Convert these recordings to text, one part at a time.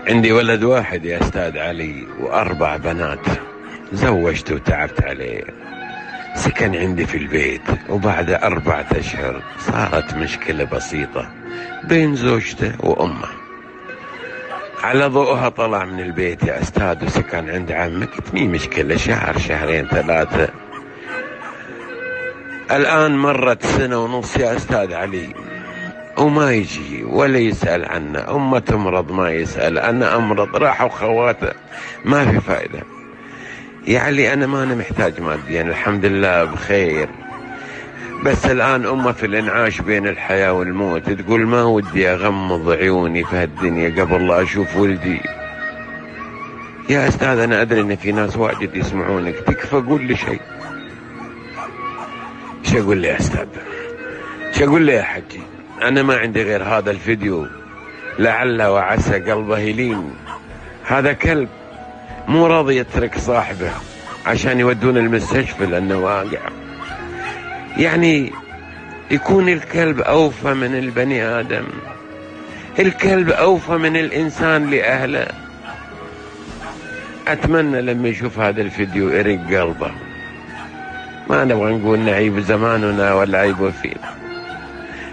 عندي ولد واحد يا أستاذ علي و4 بنات، زوجته وتعبت عليه، سكن عندي في البيت، وبعد 4 أشهر صارت مشكلة بسيطة بين زوجته وأمه. على ضوءها طلع من البيت يا أستاذ وسكن عند عمك، مي مشكلة، شهر شهرين 3. الآن مرت 1.5 سنة يا أستاذ علي وما يجي ولا يسأل عنا، أمه تمرض ما يسأل، أنا أمرض، راحوا خواته، ما في فائدة. يعني أنا ما أنا محتاج ماديا، الحمد لله بخير، بس الآن أمه في الإنعاش بين الحياة والموت، تقول ما ودي أغمض عيوني في هالدنيا قبل لا أشوف ولدي. يا أستاذ أنا أدري إن في ناس واجد يسمعونك، تكفى قول لي شيء. شو أقول لي يا أستاذ؟ شو أقول لي يا حجي؟ أنا ما عندي غير هذا الفيديو، لعل وعسى قلبه يلين. هذا كلب مو راضي يترك صاحبه عشان يودون المستشفى لأنه واقع. يعني يكون الكلب أوفى من البني آدم، الكلب أوفى من الإنسان لأهله. أتمنى لما يشوف هذا الفيديو يرق قلبه. ما نبغى نقول نعيب زماننا ولا عيب فينا،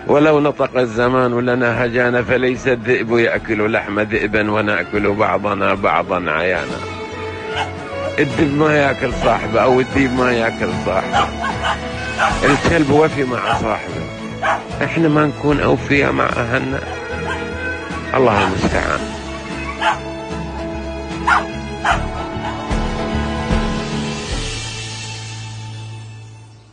ولو نطق الزمان ولنا هجانا، فليس الذئب يأكل لحم ذئبا ونأكل بعضنا بعضا عيانا. الذئب ما يأكل صاحبه، أو الذئب ما يأكل صاحبه، الكلب وفي مع صاحبه، احنا ما نكون أوفياء مع أهلنا. الله المستعان.